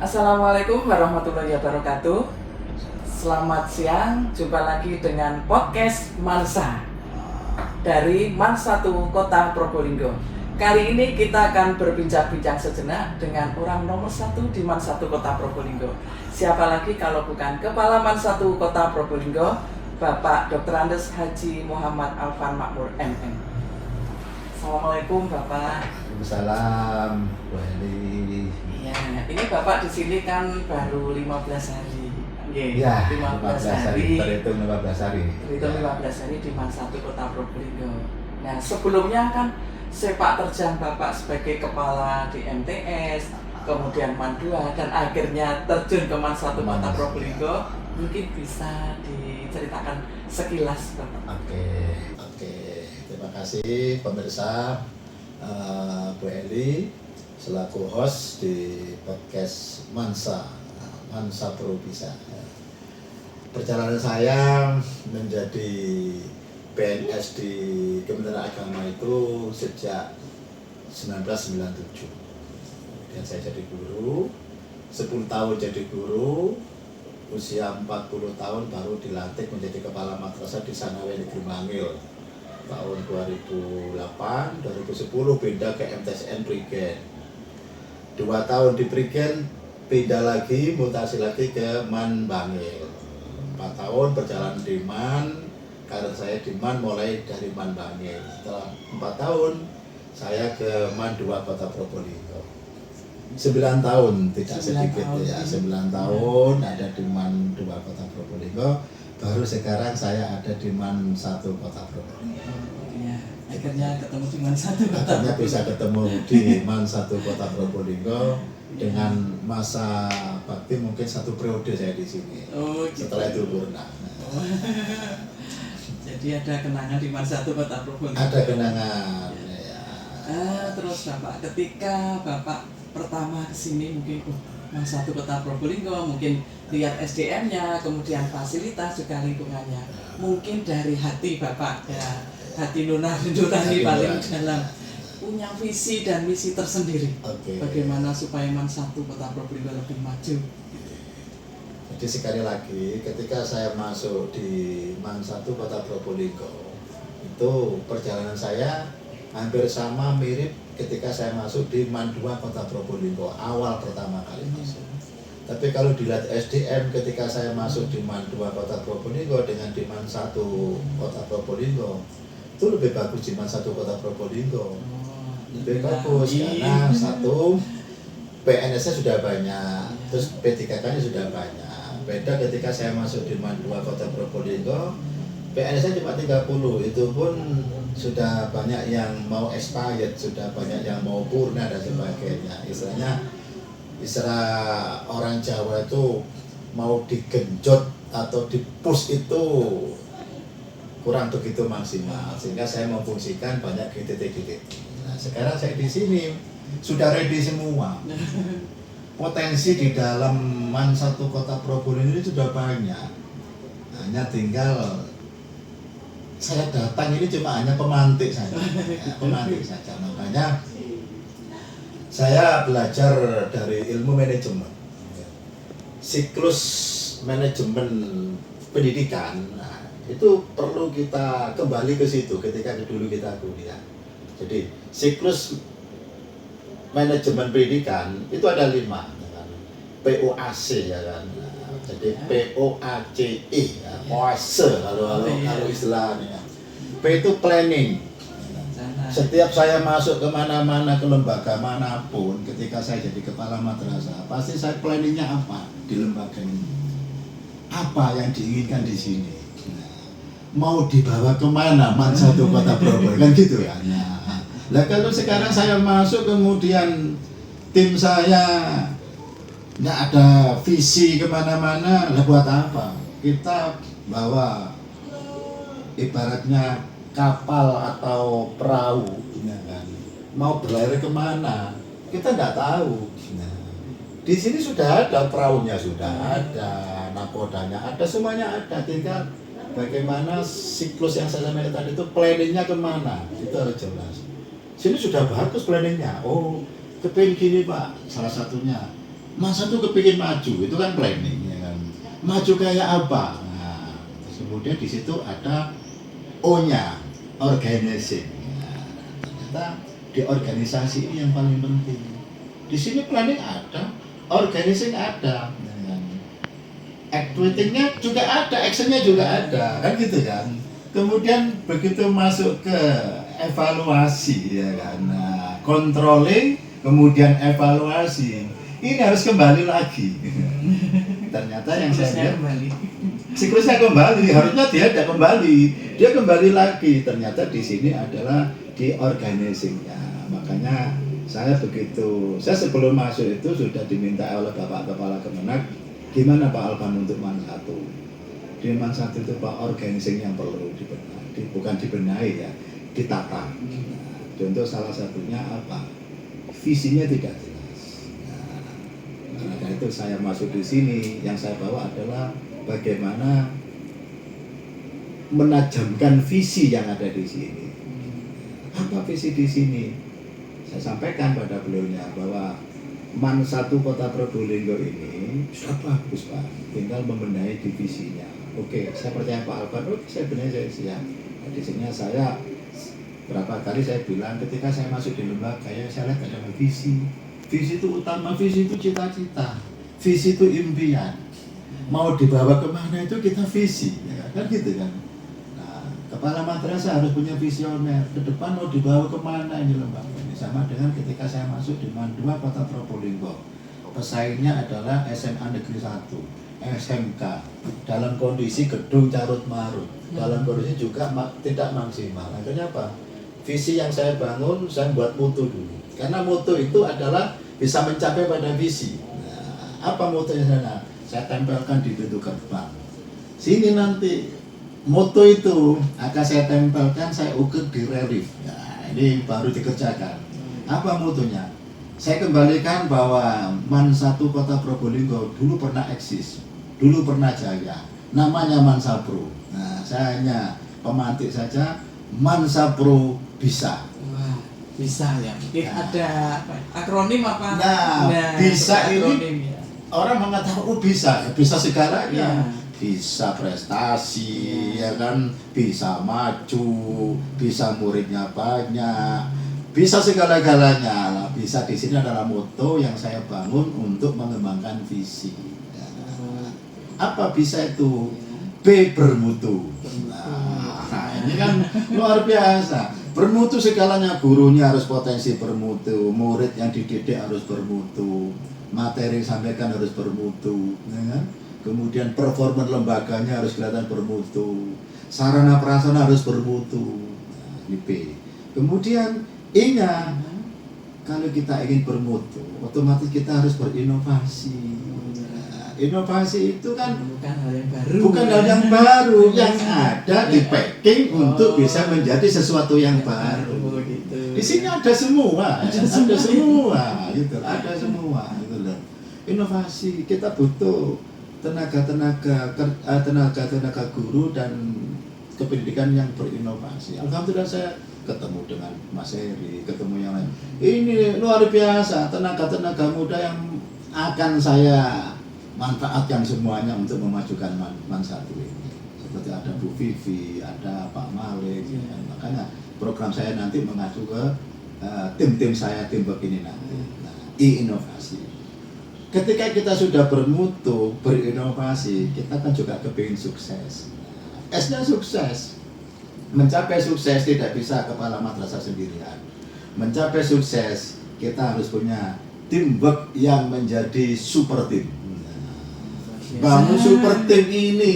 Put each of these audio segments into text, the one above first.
Assalamualaikum warahmatullahi wabarakatuh. Selamat siang, jumpa lagi dengan podcast Mansa dari Man 1 Kota Probolinggo. Kali ini kita akan berbincang-bincang sejenak dengan orang nomor 1 di Man 1 Kota Probolinggo. Siapa lagi kalau bukan Kepala Man 1 Kota Probolinggo, Bapak Dr. Andes Haji Muhammad Alfan Makmur MM. Assalamualaikum Bapak. Waalaikumsalam, Bu Heli. Iya, ini Bapak di sini kan baru 15 hari. Ya, 15 hari. Terhitung 15 hari. Terhitung 15 hari di Man 1 Kota Probolinggo. Nah, sebelumnya kan sepak terjang Bapak sebagai kepala di MTS, kemudian Man 2 dan akhirnya terjun ke Man 1 Kota Probolinggo. Mungkin bisa diceritakan sekilas Bapak. Oke. Terima kasih pemirsa Bu Heli selaku host di podcast Mansa Pro Bisa. Perjalanan saya menjadi PNS di Kementerian Agama itu sejak 1997. Dan saya jadi guru, 10 tahun jadi guru, usia 40 tahun baru dilantik menjadi kepala madrasah di Sanawiyah Negeri Mangil. Tahun 2008, 2010 pindah ke MTSN Prigen. 2 tahun di Prigen, pindah lagi, mutasi lagi ke Man Bangil. 4 tahun berjalan di Man, karir saya di Man mulai dari Man Bangil. Setelah 4 tahun, saya ke Man 2 Kota Probolinggo. 9 tahun, tidak sedikit ya, 9 tahun ada di Man 2 Kota Probolinggo. Baru sekarang saya ada di Man 1 Kota Probolinggo. Ya, akhirnya ketemu di Man 1 Kota. Akhirnya bisa ketemu di Man 1 Kota Probolinggo dengan masa bakti mungkin 1 periode saya di sini. Oh, gitu. Setelah itu purna. Jadi ada kenangan di Man 1 Kota Probolinggo. Ada kenangan. Ya. Terus Bapak, ketika Bapak pertama kesini mungkin Man 1 Kota Probolinggo, mungkin lihat SDM-nya, kemudian fasilitas juga lingkungannya. Mungkin dari hati Bapak ya, hati nurani paling dalam, punya visi dan misi tersendiri. Bagaimana supaya Man 1 Kota Probolinggo lebih maju. Jadi sekali lagi, ketika saya masuk di Man 1 Kota Probolinggo, itu perjalanan saya hampir sama mirip ketika saya masuk di Man 2 Kota Probolinggo awal pertama kali masuk. Tapi kalau dilihat SDM ketika saya masuk di Man 2 Kota Probolinggo dengan di Man 1 Kota Probolinggo, itu lebih bagus di Man 1 Kota Probolinggo. Lebih bagus karena satu, PNS-nya sudah banyak, terus P3K-nya sudah banyak. Beda ketika saya masuk di Man 2 Kota Probolinggo, PNS-nya cuma 30, itu pun sudah banyak yang mau expired, sudah banyak yang mau purna dan sebagainya. Istilah orang Jawa itu mau digenjot atau dipush itu kurang begitu maksimal, sehingga saya memfungsikan banyak GTT. Nah, sekarang saya di sini sudah ready semua. Potensi di dalam Man 1 Kota Probolinggo ini sudah banyak. Hanya tinggal saya datang ini cuma hanya pemantik saja, Makanya saya belajar dari ilmu manajemen, siklus manajemen pendidikan. Nah, itu perlu kita kembali ke situ ketika dulu kita kuliah. Jadi siklus manajemen pendidikan itu ada 5, kan? POAC ya kan. Jadi POACE, ya, POACE kalau istilahnya. P itu planning. Setiap saya masuk kemana-mana, ke lembaga manapun, ketika saya jadi kepala madrasah, pasti saya planningnya apa di lembaga ini, apa yang diinginkan di sini, mau dibawa kemana Man 1 Kota Probolinggo, kan gitu ya. Nah, kalau sekarang saya masuk kemudian tim saya nggak ada visi kemana-mana, lah buat apa? Kita bawa ibaratnya kapal atau perahu, ya kan? Mau berlayar kemana? Kita nggak tahu. Nah, di sini sudah ada perahunya, sudah ada nakodanya, ada semuanya ada. Tinggal bagaimana siklus yang saya sampaikan tadi itu planningnya kemana? Itu harus jelas. Sini sudah bagus planningnya. Oh, kepingin gini Pak, salah satunya Masa tuh kepingin maju, itu kan planning ya kan. Maju kayak apa? Nah, terus kemudian di situ ada O-nya, organizing. Nah, ternyata di organisasi ini yang paling penting. Di sini planning ada, organizing ada, ya kan. Activiting-nya juga ada, action-nya juga ada, kan gitu kan. Kemudian begitu masuk ke evaluasi ya kan, nah, controlling, kemudian evaluasi, ini harus kembali lagi. Ternyata yang saya lihat siklusnya kembali, harusnya dia tidak kembali, dia kembali lagi. Ternyata di sini adalah di organizing-nya. Makanya saya sebelum masuk itu sudah diminta oleh Bapak Kepala Kemenak, gimana Pak Alban untuk MAN 1? Di MAN 1 itu Pak organizing yang perlu dibenahi, bukan dibenahi ya, ditata. Nah, contoh salah satunya apa? Visinya tidak jelas. Nah, karena itu saya masuk di sini, yang saya bawa adalah bagaimana menajamkan visi yang ada di sini. Apa visi di sini? Saya sampaikan pada beliaunya bahwa MAN 1 Kota Probolinggo ini sudah bagus Pak, tinggal membenahi divisinya. Oke, saya percaya Pak Alban, oke saya benahi, saya siap. Nah, di sini saya berapa kali saya bilang ketika saya masuk di lembaga ya saya lihat ada visi. Visi itu utama, visi itu cita-cita, visi itu impian. Mau dibawa kemana itu kita visi, ya kan gitu kan. Nah, kepala madrasah harus punya visioner. Ke depan mau dibawa kemana ini lembaga ini. Sama dengan ketika saya masuk di MAN 2 Kota Probolinggo. Pesaingnya adalah SMA Negeri 1, SMK. Dalam kondisi gedung carut marut, dalam kondisi juga tidak maksimal. Akhirnya apa? Visi yang saya bangun, saya buat mutu dulu. Karena mutu itu adalah bisa mencapai pada visi. Nah, apa mutunya sana? Saya tempelkan di pintu gerbang. Sini nanti moto itu akan saya tempelkan, saya ukir di relief. Nah, ini baru dikerjakan. Apa motonya? Saya kembalikan bahwa MAN 1 Kota Probolinggo dulu pernah eksis, dulu pernah jaya. Namanya MAN Sapro. Nah, saya hanya pemantik saja. MAN Sapro bisa. Wah, bisa ya. Mungkin Nah, ada akronim apa? Nah, bisa akronim, ini ya. orang mengatakan oh bisa, bisa segalanya. Ya. Bisa prestasi, ya kan, bisa maju, bisa muridnya banyak, bisa segala-galanya. Nah, bisa di sini adalah moto yang saya bangun untuk mengembangkan visi. Nah, apa bisa itu? B bermutu. Nah, ini kan luar biasa. Bermutu segalanya, gurunya harus potensi bermutu, murid yang dididik harus bermutu, materi yang disampaikan harus bermutu, ya kan? Kemudian performa lembaganya harus kelihatan bermutu, sarana prasarana harus bermutu. Nah, ini B. Kemudian I-nya, kalau kita ingin bermutu, otomatis kita harus berinovasi. Inovasi itu kan bukan hal yang baru. Bukan hal yang baru, yang ada di packing untuk bisa menjadi sesuatu yang baru. Gitu. Di sini ada semua, ada semua, gitu, ada semua, gitu loh. Inovasi, kita butuh tenaga guru dan kependidikan yang berinovasi. Alhamdulillah saya ketemu dengan Mas Heri, ketemu yang lain. Ini luar biasa, tenaga muda yang akan saya manfaatkan semuanya untuk memajukan MAN 1 ini. Seperti ada Bu Vivi, ada Pak Malik, ya. Makanya program saya nanti mengacu ke tim-tim saya, tim begini nanti. Nah, inovasi. Ketika kita sudah bermutu, berinovasi, kita kan juga kepingin sukses. Nah, S-nya sukses. Mencapai sukses tidak bisa kepala madrasah sendirian. Mencapai sukses, kita harus punya teamwork yang menjadi super team. Bangun super team ini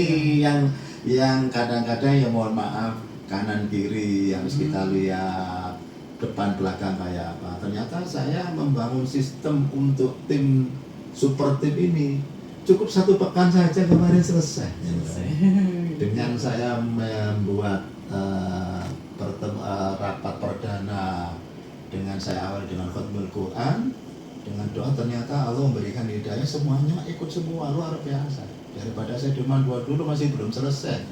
yang kadang-kadang ya mohon maaf kanan kiri harus kita lihat, depan belakang kayak apa. Ternyata saya membangun sistem untuk tim super team ini cukup 1 pekan saja kemarin selesai. Dengan saya membuat rapat perdana, dengan saya awal dengan khutbah Quran, dengan doa, ternyata Allah memberikan hidayah, semuanya ikut semua, luar biasa. Daripada saya di MAN 2 dulu masih belum selesai.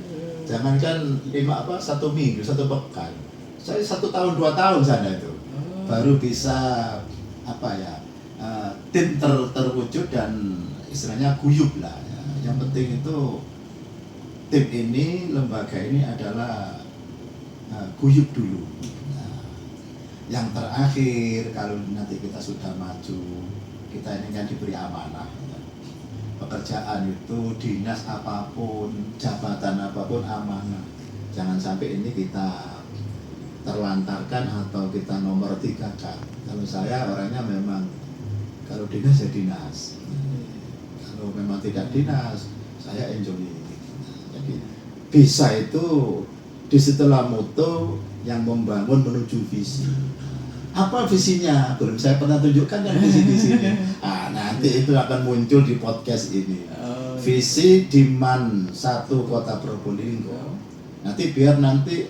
Jangankan 1 minggu, 1 pekan. Saya 1 tahun, 2 tahun sana itu. Baru bisa tim terwujud dan istilahnya guyub lah. Ya. Yang penting itu tim ini, lembaga ini adalah guyub dulu. Nah, yang terakhir kalau nanti kita sudah maju, kita ini kan diberi amanah. Pekerjaan itu dinas apapun, jabatan apapun amanah. Jangan sampai ini kita terlantarkan atau kita nomor 3 kan. Kalau saya orangnya memang kalau dinas ya dinas. Kalau memang tidak dinas, saya enjoy. Jadi bisa itu di setelah moto yang membangun menuju visi. Apa visinya? Belum saya pernah tunjukkan kan visi di sini. Nanti itu akan muncul di podcast ini. Visi di MAN 1 Kota Probolinggo. Nanti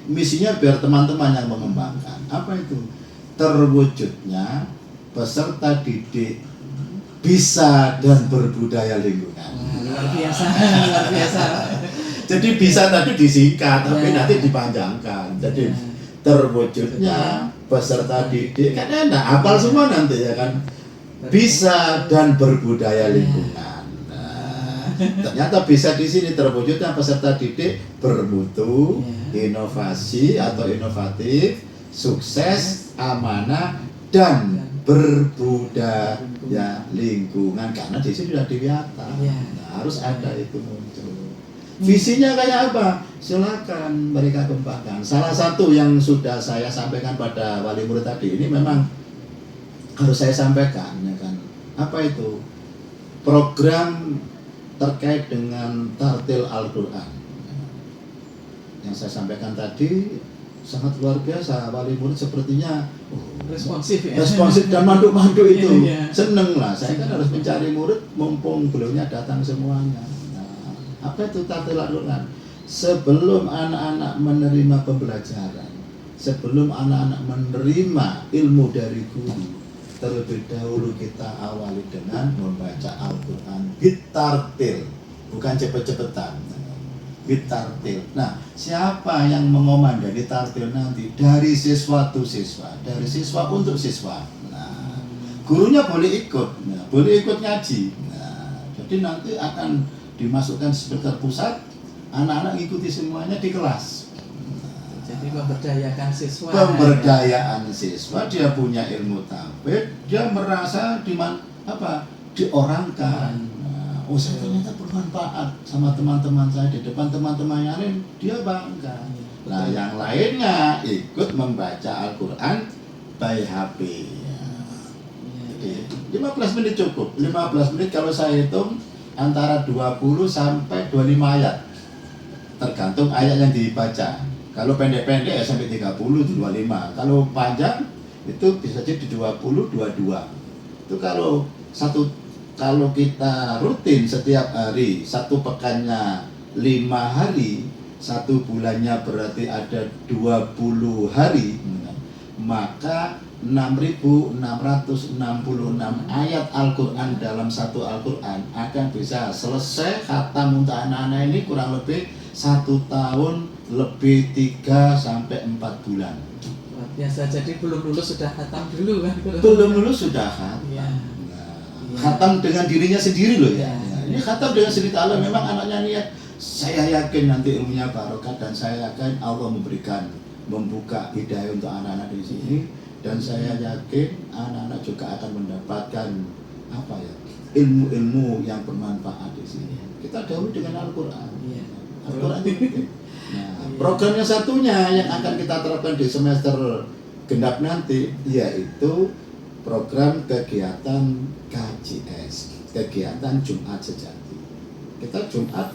misinya biar teman-teman yang mengembangkan. Apa itu? Terwujudnya peserta didik bisa dan berbudaya lingkungan. Luar biasa. Jadi bisa tadi disingkat, tapi nanti dipanjangkan. Jadi terwujudnya peserta didik kan enak, hafal semua nanti ya kan. Bisa dan berbudaya lingkungan. Ternyata bisa di sini terwujudnya peserta didik bermutu, inovasi atau inovatif, sukses, amanah dan berbudaya lingkungan karena di sini sudah diwiata. Harus ada itu muncul. Visinya kayak apa? Silakan mereka kembangkan. Salah satu yang sudah saya sampaikan pada wali murid tadi ini memang harus saya sampaikan ya kan. Apa itu? Program terkait dengan tartil Al-Qur'an. Yang saya sampaikan tadi sangat luar biasa, wali murid sepertinya responsif dan mandu-mandu itu. Seneng lah, saya kan harus mencari murid mumpung belumnya datang semuanya. Nah, apa itu tartil Al-Qur'an? Sebelum anak-anak menerima pembelajaran, sebelum anak-anak menerima ilmu dari guru, terlebih dahulu kita awali dengan membaca Al-Quran bitartil, bukan cepet-cepetan, bitartil. Nah, siapa yang mengomandani tartil nanti? Dari siswa to siswa, dari siswa untuk siswa. Nah, gurunya boleh ikut, boleh ikut ngaji. Nah, jadi nanti akan dimasukkan speaker pusat, anak-anak ikuti semuanya di kelas. Jadi memberdayakan siswa. Pemberdayaan siswa, dia punya ilmu tauhid, dia merasa diorangkan. Oh, saya ternyata bermanfaat sama teman-teman saya di depan teman-teman yang lain, dia bangga. Nah, yang lainnya ikut membaca Al-Quran by HP. Jadi 15 menit cukup. 15 menit kalau saya hitung antara 20 sampai 25 ayat. Tergantung ayat yang dibaca. Kalau pendek-pendek ya sampai 30, 25. Kalau panjang itu bisa jadi 20, 22. Itu kalau kita rutin setiap hari, 1 pekannya 5 hari, 1 bulannya berarti ada 20 hari, maka 6.666 ayat Al-Quran dalam 1 Al-Quran akan bisa selesai khatam untuk anak-anak ini kurang lebih 1 tahun lebih 3 sampai 4 bulan. Biasa, jadi belum lulus sudah khatam dulu kan? Belum lulus sudah khatam. Khatam dengan dirinya sendiri loh ya. Ini khatam dengan sendiri Allah, memang anaknya niat. Saya yakin nanti ilmunya barokah dan saya yakin Allah membuka hidayah untuk anak-anak di sini, dan saya yakin anak-anak juga akan mendapatkan ilmu-ilmu yang bermanfaat di sini. Kita dahulu dengan Al-Quran. Al-Quran itu penting. Nah, program yang satunya yang akan kita terapkan di semester genap nanti yaitu program kegiatan KJS, kegiatan Jumat Sejati. Kita Jumat,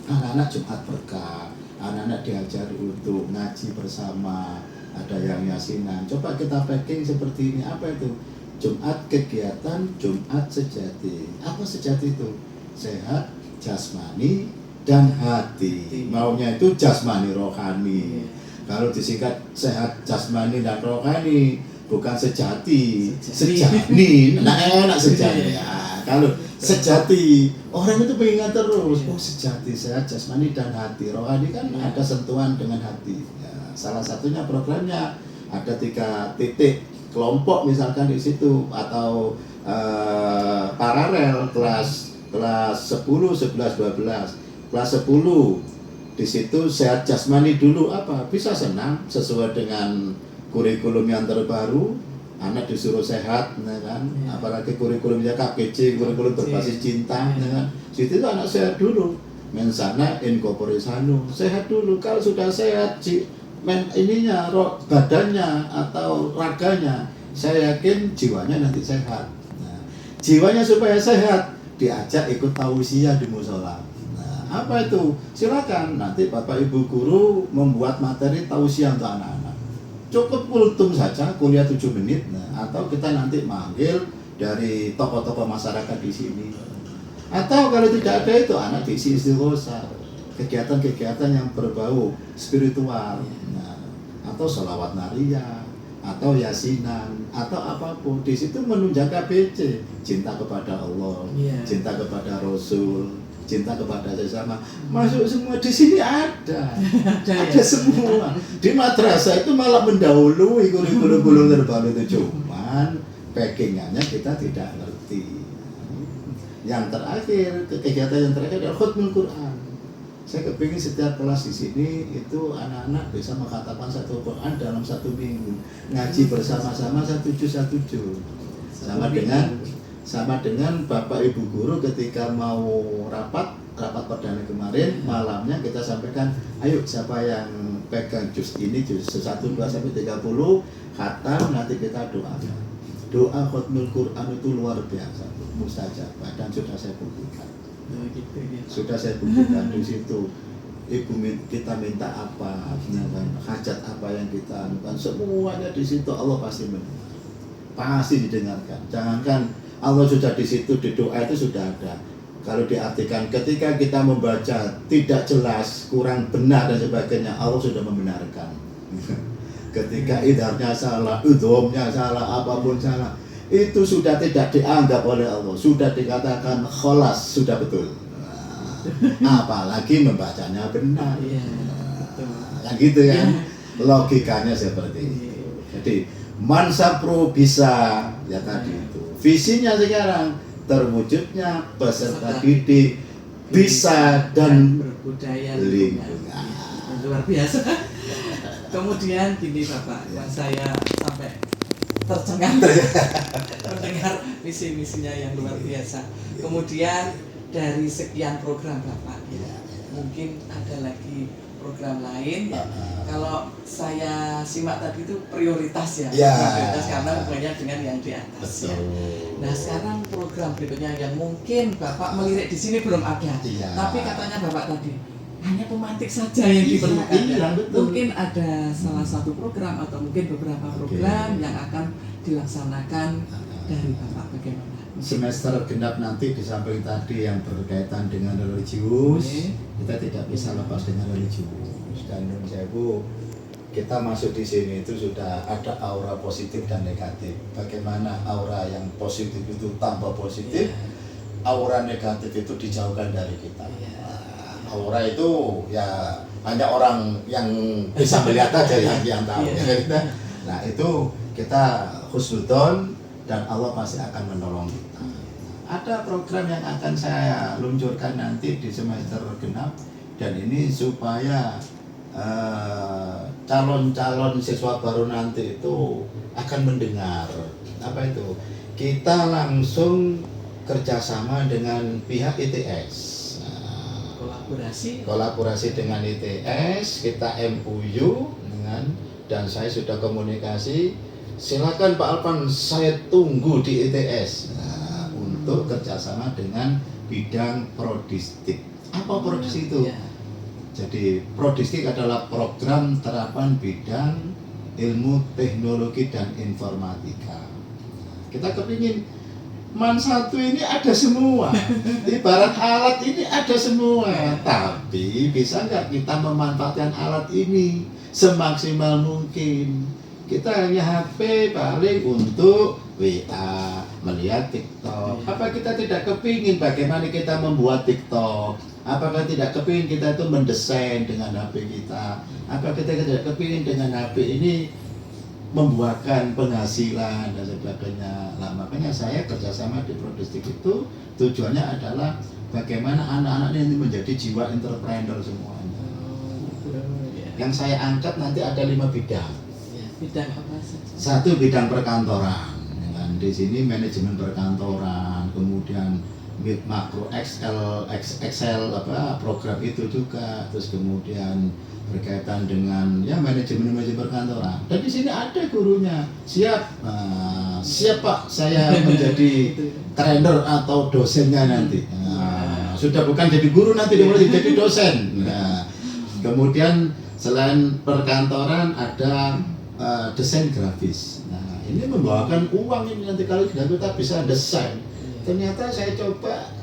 anak-anak Jumat berkah, anak-anak diajari untuk ngaji bersama, ada yang yasinan. Coba kita packing seperti ini. Apa itu? Jumat kegiatan Jumat Sejati. Apa sejati itu? Sehat jasmani dan hati. Maunya itu jasmani rohani. Kalau disingkat sehat jasmani dan rohani, bukan sejati, sejati. Enak sejati. Ya, kalau sejati, orang itu pengen terus. Oh, sejati, sehat jasmani dan hati. Rohani kan ada sentuhan dengan hati. Ya, salah satunya programnya ada 3 titik kelompok misalkan di situ, atau paralel kelas 10, 11, 12. Kelas 10 di situ sehat jasmani dulu, apa bisa senam sesuai dengan kurikulum yang terbaru. Anak disuruh sehat, ya kan? Apalagi kurikulumnya KPC, kurikulum berbasis cinta, ya kan? Situ anak sehat dulu. Mensana in corpore sano, sehat dulu. Kalau sudah sehat, badannya atau raganya, saya yakin jiwanya nanti sehat. Nah, jiwanya supaya sehat, diajak ikut tausiah di musola. Nah, apa itu? Silakan nanti Bapak Ibu guru membuat materi tausiah untuk anak-anak. Cukup kultum saja, kuliah 7 menit. Nah, atau kita nanti manggil dari tokoh-tokoh masyarakat di sini. Atau kalau tidak ada itu, anak diisi istighosa, kegiatan-kegiatan yang berbau spiritual. Nah, atau sholawat nariyah, atau yasinan, atau apapun. Di situ menunjang KBC, cinta kepada Allah, cinta kepada Rasul, cinta kepada sesama. Masuk semua di sini ada semua. Di madrasah itu malah mendahului kurikulum terbaru itu, cuman packingannya kita tidak ngerti. Yang terakhir, kegiatan yang terakhir adalah khutbul Quran. Saya kepingin setiap kelas di sini itu anak-anak bisa mengatakan satu Quran dalam 1 minggu, ngaji bersama-sama 1 juz 1 juz. Sama dengan Bapak Ibu guru ketika mau rapat perdana kemarin, malamnya kita sampaikan, ayo siapa yang pegang juz ini, juz 1, 2 sampai 30 khatam, nanti kita doa khutbul Quran itu luar biasa, mustajabah, dan sudah saya buktikan. Sudah saya buktikan di situ. Kita minta apa, hajat apa yang kita lakukan, semuanya di situ Allah pasti mendengar, pasti didengarkan. Jangankan Allah sudah di situ, di doa itu sudah ada. Kalau diartikan ketika kita membaca tidak jelas, kurang benar dan sebagainya, Allah sudah membenarkan. Ketika idharnya salah, udhomnya salah, apapun salah, itu sudah tidak dianggap oleh Allah, sudah dikatakan kholas, sudah betul. Nah, apalagi membacanya benar. Kan gitu kan, logikanya seperti itu. Jadi Mansa Pro bisa, ya tadi itu visinya sekarang terwujudnya peserta didik bisa dan berbudaya lingkungan. Luar biasa. Kemudian gini Bapak, yang saya sampai tercengang mendengar misi-misinya yang luar biasa. Kemudian dari sekian program Bapak, mungkin ada lagi program lain ya. Kalau saya simak tadi itu prioritas ya. Prioritas karena hubungannya dengan yang di atas. Ya. Nah sekarang program berikutnya yang mungkin Bapak melirik di sini belum ada, tapi katanya Bapak tadi hanya pemantik saja yang diperlukan. Mungkin ada salah satu program atau mungkin beberapa program yang akan dilaksanakan dari Bapak, bagaimana? Semester genap nanti di samping tadi yang berkaitan dengan religius, kita tidak bisa lepas dengan religius. Dan menurut Bu, kita masuk di sini itu sudah ada aura positif dan negatif. Bagaimana aura yang positif itu tambah positif, aura negatif itu dijauhkan dari kita. Aura itu ya hanya orang yang bisa melihat aja yang tahu. Nah itu kita husnudon dan Allah pasti akan menolong kita. Ada program yang akan saya luncurkan nanti di semester genap, dan ini supaya calon-calon siswa baru nanti itu akan mendengar apa itu. Kita langsung kerjasama dengan pihak ITS. Kolaborasi dengan ITS, kita MOU dengan, dan saya sudah komunikasi. Silakan Pak Alpan, saya tunggu di ITS untuk kerjasama dengan bidang prodistik. Apa prodistik itu? Jadi prodistik adalah program terapan bidang ilmu teknologi dan informatika. Kita kepingin Man 1 ini ada semua, ibarat alat ini ada semua, tapi bisa nggak kita memanfaatkan alat ini semaksimal mungkin? Kita hanya HP paling untuk WA, melihat TikTok. Apa kita tidak kepingin bagaimana kita membuat TikTok? Apakah tidak kepingin kita itu mendesain dengan HP kita? Apa kita tidak kepingin dengan HP ini membuahkan penghasilan dan sebagainya. Nah, makanya saya kerjasama di Prodistik itu tujuannya adalah bagaimana anak-anak ini menjadi jiwa entrepreneur semuanya. Yang saya angkat nanti ada 5 bidang. Bidang apa saja? Satu bidang perkantoran. Di sini manajemen perkantoran, kemudian makro Excel program itu juga, terus kemudian berkaitan dengan ya manajemen perkantoran. Dan di sini ada gurunya. Siap Pak, saya menjadi trainer atau dosennya nanti. Sudah bukan jadi guru nanti, dia mulai jadi dosen. Kemudian selain perkantoran ada desain grafis. Nah, ini membawakan uang ini nanti kalau kita bisa desain. Ternyata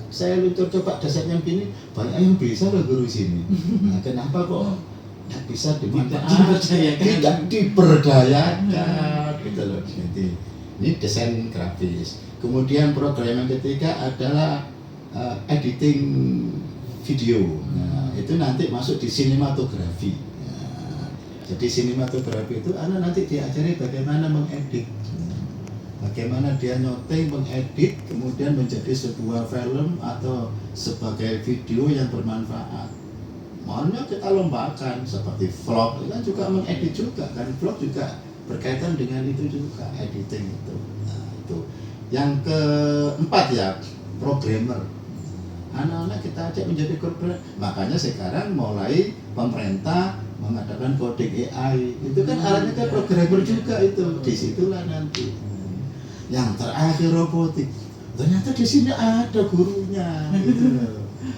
saya luncur coba desain yang gini, banyak yang bisa loh guru sini. Nah, kenapa kok nggak bisa dimanfaatkan? Tidak diberdayakan, gitu loh. Jadi ini desain grafis. Kemudian program yang ketiga adalah editing video. Nah, itu nanti masuk di sinematografi. Jadi sinematografi itu anak nanti diajari bagaimana mengedit, bagaimana dia nyoteng, mengedit, kemudian menjadi sebuah film atau sebagai video yang bermanfaat. Maunya kita lombakan seperti vlog, kan juga mengedit juga kan, vlog juga berkaitan dengan itu juga, editing itu. Nah, itu. Yang keempat ya, programmer. Anak-anak kita ajak menjadi programmer. Makanya sekarang mulai pemerintah mengadakan coding AI, itu kan alatnya kan programmer juga itu. Disitulah nanti. Yang terakhir robotik. Ternyata di sini ada gurunya. Gitu.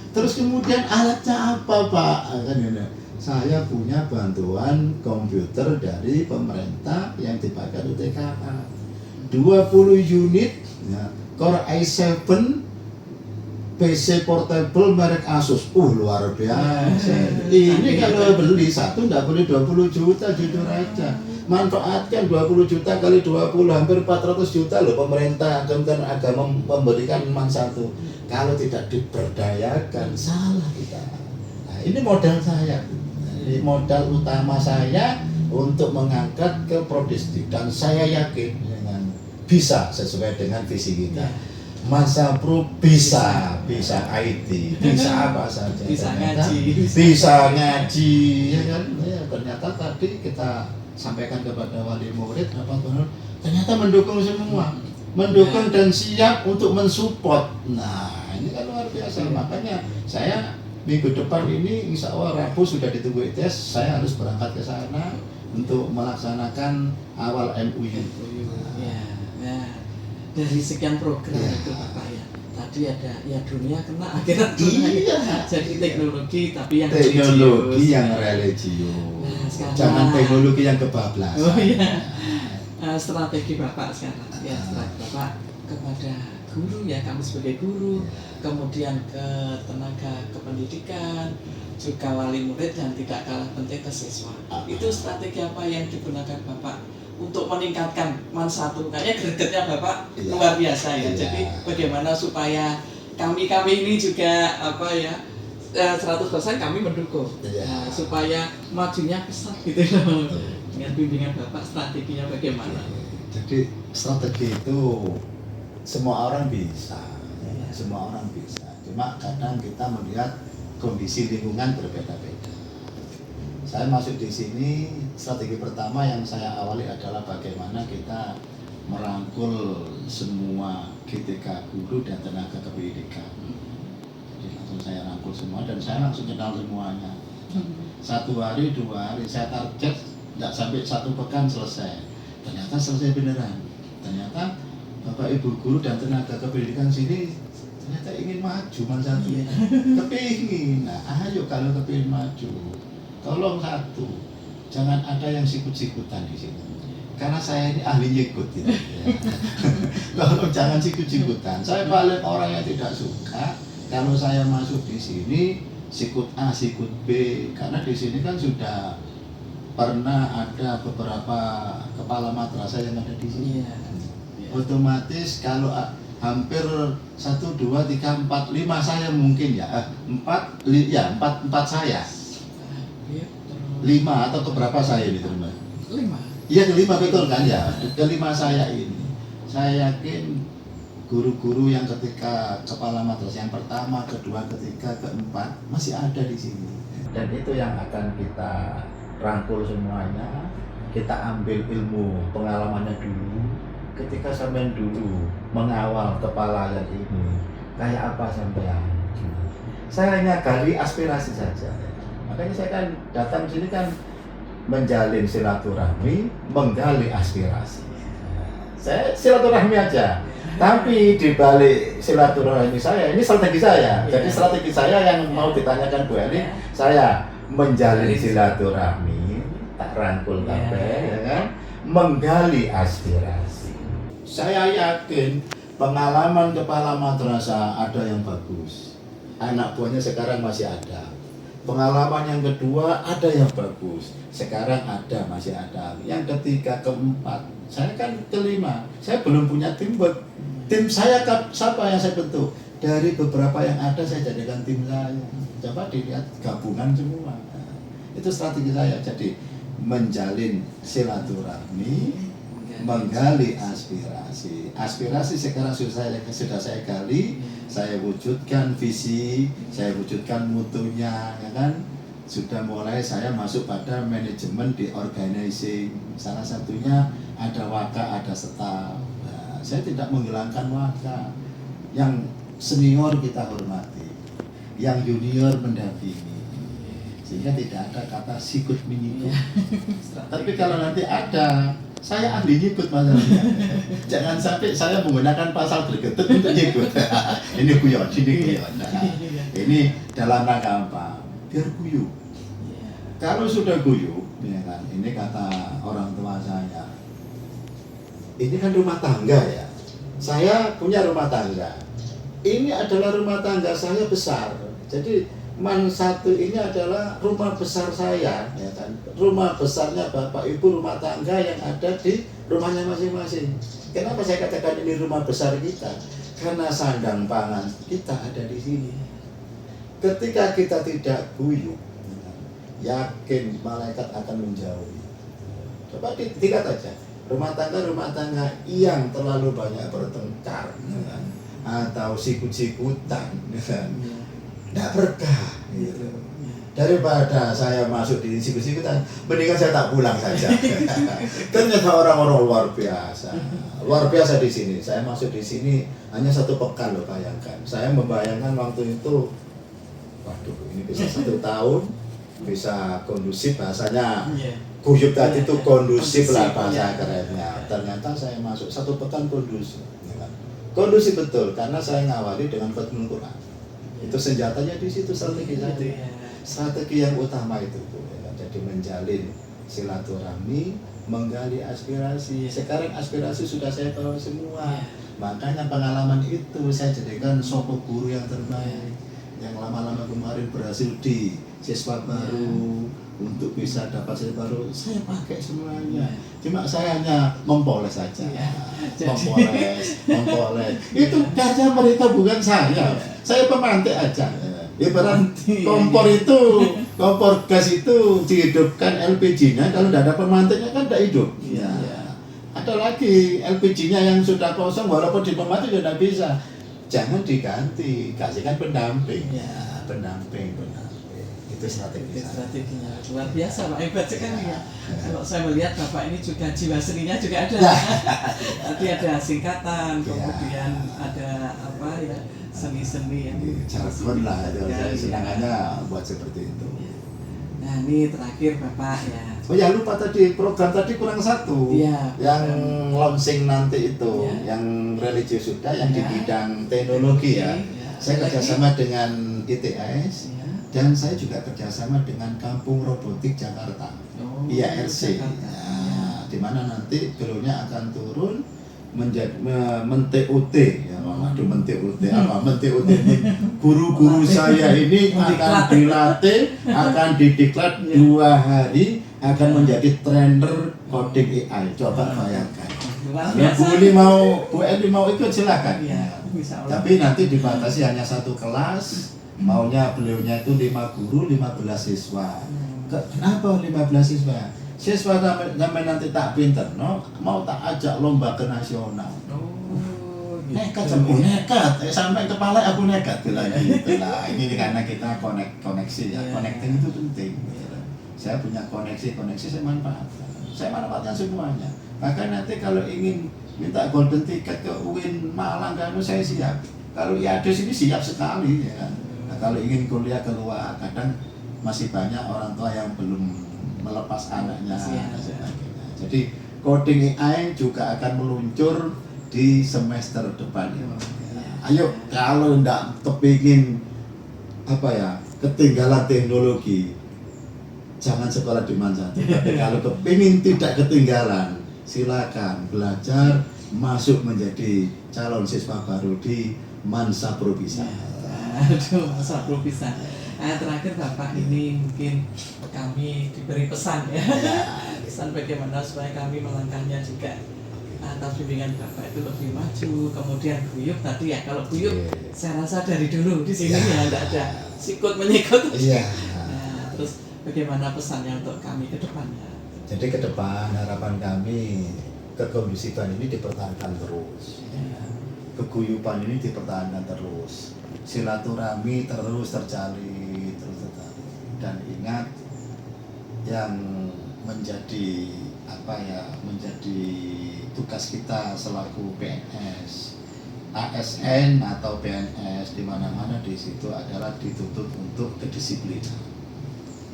Terus kemudian alatnya apa Pak? Kan ini. Saya punya bantuan komputer dari pemerintah yang dipakai UTKA. 20 unit ya, Core i7 PC portable merek Asus, luar biasa. Ini kalau beli satu nggak boleh 20 juta, jujur aja. Manfaatkan 20 juta kali 20, hampir 400 juta loh pemerintah Kementerian Agama memberikan emas satu. Kalau tidak diberdayakan, salah kita. Nah, ini modal saya. Ini modal utama saya untuk mengangkat ke Prodistik. Dan saya yakin dengan bisa sesuai dengan visi kita. Mansa Pro bisa IT, bisa apa saja, bisa ngaji, ya kan? Ya, ternyata tadi kita sampaikan kepada wali murid, ternyata mendukung semua, mendukung dan siap untuk mensupport. Nah, ini kan luar biasa. Makanya saya minggu depan ini, insya Allah Rabu sudah ditunggu ITS, saya harus berangkat ke sana untuk melaksanakan awal MUI. Dari sekian program itu Bapak ya, tadi ada ya dunia kena, akhirat kena. Jadi teknologi tapi yang teknologi yang religius. Jangan teknologi yang kebablasan. Strategi Bapak sekarang ya, strategi Bapak kepada guru ya, kami sebagai guru, kemudian ke tenaga kependidikan, juga wali murid, dan tidak kalah penting ke siswa. Itu strategi apa yang digunakan Bapak untuk meningkatkan MAN 1? Kayaknya gregetnya Bapak luar biasa ya. Jadi bagaimana supaya kami ini juga 100% kami mendukung, supaya majunya pesat gitu loh. Dengan bimbingan Bapak, strateginya bagaimana? Jadi strategi itu semua orang bisa, semua orang bisa. Cuma kadang kita melihat kondisi lingkungan berbeda-beda. Saya masuk di sini, strategi pertama yang saya awali adalah bagaimana kita merangkul semua GTK guru dan tenaga kependidikan. Jadi langsung saya rangkul semua dan saya langsung kenal semuanya. 1 hari, 2 hari, saya target tidak sampai 1 pekan selesai. Ternyata selesai beneran. Ternyata Bapak Ibu guru dan tenaga kependidikan sini ternyata ingin maju MAN 1. Kepingin. Nah, ayo kalau kepingin maju, tolong satu, jangan ada yang sikut-sikutan di sini. Karena saya ini ahli nyikut ya. Tolong jangan sikut-sikutan. Saya paling orang yang tidak suka kalau saya masuk di sini sikut A, sikut B. Karena di sini kan sudah pernah ada beberapa kepala madrasah yang ada di sini. Otomatis kalau hampir 1, 2, 3, 4, 5 saya mungkin ya, 4 saya. 5 atau keberapa saya ini teman? 5. Iya kelima betul kan ya. Kelima saya ini, saya yakin guru-guru yang ketika kepala madrasah yang pertama, kedua, ketiga, keempat masih ada di sini. Dan itu yang akan kita rangkul semuanya. Kita ambil ilmu pengalamannya dulu. Ketika sampean dulu mengawal kepala yang ini, kayak apa sampean? Saya hanya gali aspirasi saja. Makanya saya kan datang sini kan menjalin silaturahmi, menggali aspirasi. Saya silaturahmi aja. Tapi di balik silaturahmi saya, ini strategi saya. Jadi strategi saya yang mau ditanyakan Bu Eli, saya menjalin silaturahmi, tak rangkul kabeh, ya kan? Menggali aspirasi. Saya yakin pengalaman kepala madrasah ada yang bagus. Anak buahnya sekarang masih ada. Pengalaman yang kedua ada yang bagus, sekarang ada, masih ada. Yang ketiga, keempat, saya kan kelima, saya belum punya tim buat tim saya siapa yang saya bentuk? Dari beberapa yang ada saya jadikan tim saya. Coba dilihat gabungan semua. Nah, itu strategi saya. Jadi menjalin silaturahmi, menggali aspirasi. Aspirasi sekarang sudah saya gali. Saya wujudkan visi, saya wujudkan mutunya, ya kan? Sudah mulai saya masuk pada manajemen di organizing. Salah satunya ada waka, ada staff. Nah, saya tidak menghilangkan waka. Yang senior kita hormati, yang junior mendampingi. Sehingga tidak ada kata sikut menyikut. Tapi kalau nanti ada, saya ahli nyikut masalahnya. Jangan sampai saya menggunakan pasal bergetut untuk nyikut. Ini guyon, ini guyon. Nah, ini dalam rangka apa? Biar guyup. Kalau sudah guyup, ya kan, ini kata orang tua saya. Ini kan rumah tangga ya. Saya punya rumah tangga. Ini adalah rumah tangga saya besar. Jadi Man satu ini adalah rumah besar saya, ya kan? Rumah besarnya Bapak Ibu rumah tangga yang ada di rumahnya masing-masing. Kenapa saya katakan ini rumah besar kita? Karena sandang pangan kita ada di sini. Ketika kita tidak guyup, yakin malaikat akan menjauhi. Coba dilihat aja, rumah tangga yang terlalu banyak bertengkar, ya kan? Atau sikut-sikutan, ya kan? Tidak berkah gitu. Daripada saya masuk di sikut-sikutan, mendingan saya tak pulang saja. Ternyata orang-orang luar biasa di sini. Saya masuk di sini hanya 1 pekan loh, bayangkan. Saya membayangkan waktu itu, waduh ini bisa 1 tahun, bisa kondusif bahasanya. Guyup tadi itu kondusif lah bahasa kerennya. Ternyata saya masuk 1 pekan kondusif. Kondusif betul karena saya ngawali dengan Fathul Quran. Itu senjatanya di situ, strategi saya. Strategi yang utama itu, ya. Jadi menjalin silaturahmi, menggali aspirasi. Sekarang aspirasi sudah saya bawa semua. Makanya pengalaman itu saya jadikan sosok guru yang terbaik. Yang lama-lama kemarin berhasil di siswa baru, untuk bisa dapat siswa baru, saya pakai semuanya. Cuma saya hanya mempoles saja. Mempoles. Itu kerja mereka, bukan saya. Saya pemantik aja. Ibarat kompor gas itu dihidupkan LPG-nya, kalau tidak ada pemantiknya kan tidak hidup. Ada lagi LPG-nya yang sudah kosong, walaupun dipemantik juga tidak bisa. Jangan diganti, kasihkan pendamping. Pendamping. Itu strateginya luar biasa Pak, hebat sekali ya. Kalau saya melihat Bapak ini juga jiwa seninya juga ada. Nanti ada singkatan, kemudian ada apa ya, seni-seni yang jargon lah. Saya senangannya buat seperti itu. Nah ini terakhir Bapak ya. Oh ya, lupa tadi program tadi kurang 1. Yang launching nanti itu, yang religius sudah, yang di bidang teknologi ya. Saya kerjasama dengan ITS. Dan saya juga kerjasama dengan Kampung Robotik Jakarta, IARC, di mana nanti beliaunya akan turun menjadi men-TOT, ya, men-TOT guru-guru saya ini akan dilatih, akan didiklat 2 hari, akan menjadi trainer coding AI. Coba bayangkan. Bu Eli mau ikut silakan. Tapi nanti dibatasi hanya 1 kelas. Maunya beliaunya itu 5 guru, 15 siswa. Kenapa 15 siswa? siswa sampai nanti tak pinter, no, mau tak ajak lomba ke nasional. Oh, gitu. Nekat sampai kepala aku nekat lagi. Itulah ini karena kita koneksi ya, connecting itu penting. Saya punya koneksi saya manfaatkan semuanya. Bahkan nanti kalau ingin minta golden ticket ke UIN Malang, kan saya siap. Kalau IADES ini siap sekali ya. Nah, kalau ingin kuliah keluar, kadang masih banyak orang tua yang belum melepas anaknya dan sebagainya. Jadi coding AI juga akan meluncur di semester depan ini. Ayo kalau ndak kepingin ketinggalan teknologi, jangan sekolah di Mansatu. Tapi kalau kepingin tidak ketinggalan, silakan belajar masuk menjadi calon siswa baru di Mansa Probisa. Aduh, Mansa Probisa. Terakhir Bapak, ini mungkin kami diberi pesan ya, pesan bagaimana supaya kami melangkahnya juga atas bimbingan Bapak itu lebih maju. Kemudian Buyup tadi ya, kalau Buyup saya rasa dari dulu di sini ya tidak ada sikut menyikut. Nah, terus bagaimana pesannya untuk kami ke depannya? Jadi ke depan harapan kami kekondusifan ini dipertahankan terus, keguyupan ini dipertahankan terus, silaturahmi terus terjalin dan ingat yang menjadi tugas kita selaku PNS, ASN atau PNS di mana-mana di situ adalah dituntut untuk kedisiplinan.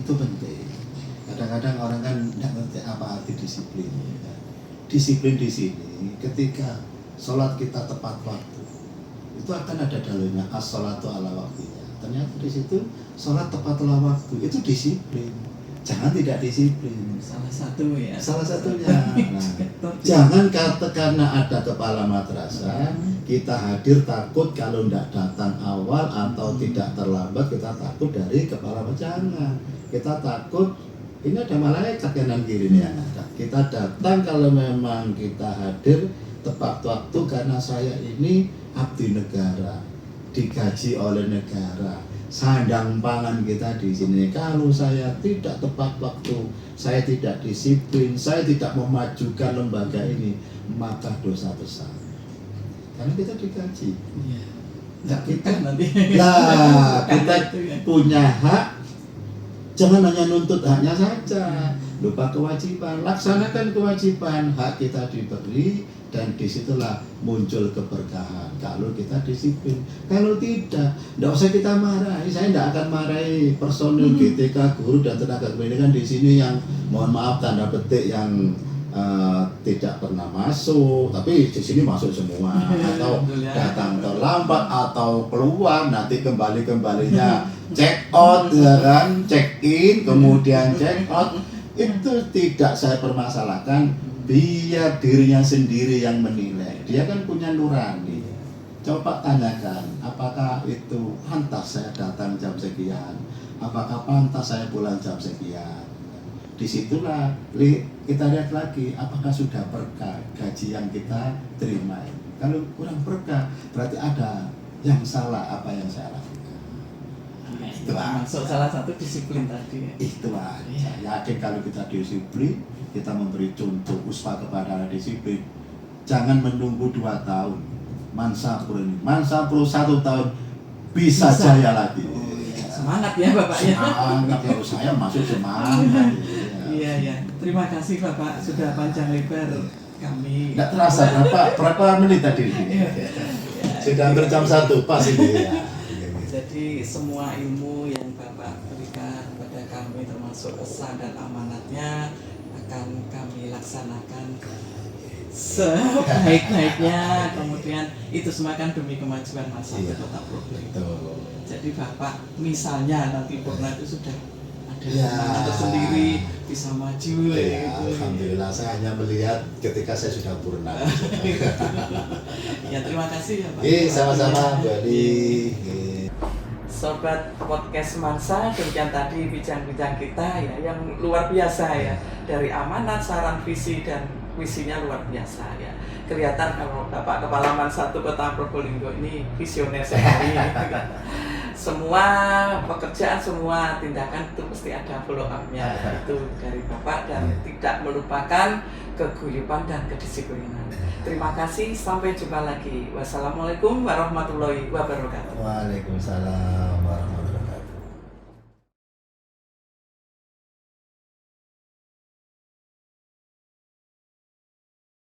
Itu penting. Kadang-kadang orang kan tidak ngerti apa arti disiplin. Disiplin di sini ketika sholat kita tepat waktu, itu akan ada dalilnya as-sholatu ala waktinya. Ternyata di situ sholat tepatlah waktu itu disiplin. Jangan tidak disiplin. Salah satunya. Nah, jangan karena ada kepala madrasah kita hadir takut kalau tidak datang awal atau tidak terlambat, kita takut dari kepala jangan. Kita takut ini ada malaikat kanan kiri ya. Kita datang kalau memang kita hadir tepat waktu karena saya ini abdi negara, digaji oleh negara, sandang pangan kita di sini. Kalau saya tidak tepat waktu, saya tidak disiplin, saya tidak memajukan lembaga ini, maka dosa besar. Karena kita digaji. Nah, kita punya hak. Jangan hanya nuntut haknya saja, lupa kewajiban. Laksanakan kewajiban, hak kita diberi, dan disitulah muncul keberkahan kalau kita disiplin. Kalau tidak usah kita marahi. Saya tidak akan marahi personil GTK, guru dan tenaga pendidikan di sini yang mohon maaf tanda petik yang tidak pernah masuk, tapi di sini masuk semua, atau datang terlambat atau keluar nanti kembalinya check out ya kan, check in kemudian check out, itu tidak saya permasalahkan. Biar dirinya sendiri yang menilai. Dia kan punya nurani. Coba tanyakan, apakah itu pantas saya datang jam sekian? Apakah pantas saya pulang jam sekian? Disitulah kita lihat lagi, apakah sudah berkah gaji yang kita terima. Kalau kurang berkah, berarti ada yang salah apa yang saya lakukan. Itu masuk salah satu disiplin tadi ya. Itu aja. Yakin kalau kita disiplin, kita memberi contoh uspa kepada disiplin. Jangan menunggu 2 tahun. Mansapro 1 tahun bisa jaya lagi. Semangat ya Bapak ya. Semangat ya, saya masuk semangat. Iya. Terima kasih Bapak sudah panjang lebar kami. Nggak terasa berapa menit tadi? Sudah hampir jam 1 pas ini ya. Jadi semua ilmu yang Bapak berikan kepada kami termasuk pesan dan amanatnya akan kami laksanakan sebaik-baiknya. Kemudian itu semua kan demi kemajuan masyarakat Kota Probolinggo. Jadi Bapak misalnya nanti Purna itu sudah ada semangat tersendiri bisa maju gitu. Alhamdulillah, saya hanya melihat ketika saya sudah Purna. Ya terima kasih ya Pak. Sama-sama Bu Ali. Sobat podcast Mansa, demikian tadi bincang-bincang kita ya yang luar biasa ya, dari amanat, saran, visi dan visinya luar biasa ya. Kelihatan kalau Bapak Kepala Mansa Kota Probolinggo ini visioner sekali. semua pekerjaan, semua tindakan itu pasti ada follow up-nya. Itu dari Bapak dan tidak melupakan keguyuban dan kedisiplinan. Terima kasih, sampai jumpa lagi. Wassalamualaikum warahmatullahi wabarakatuh. Waalaikumsalam warahmatullahi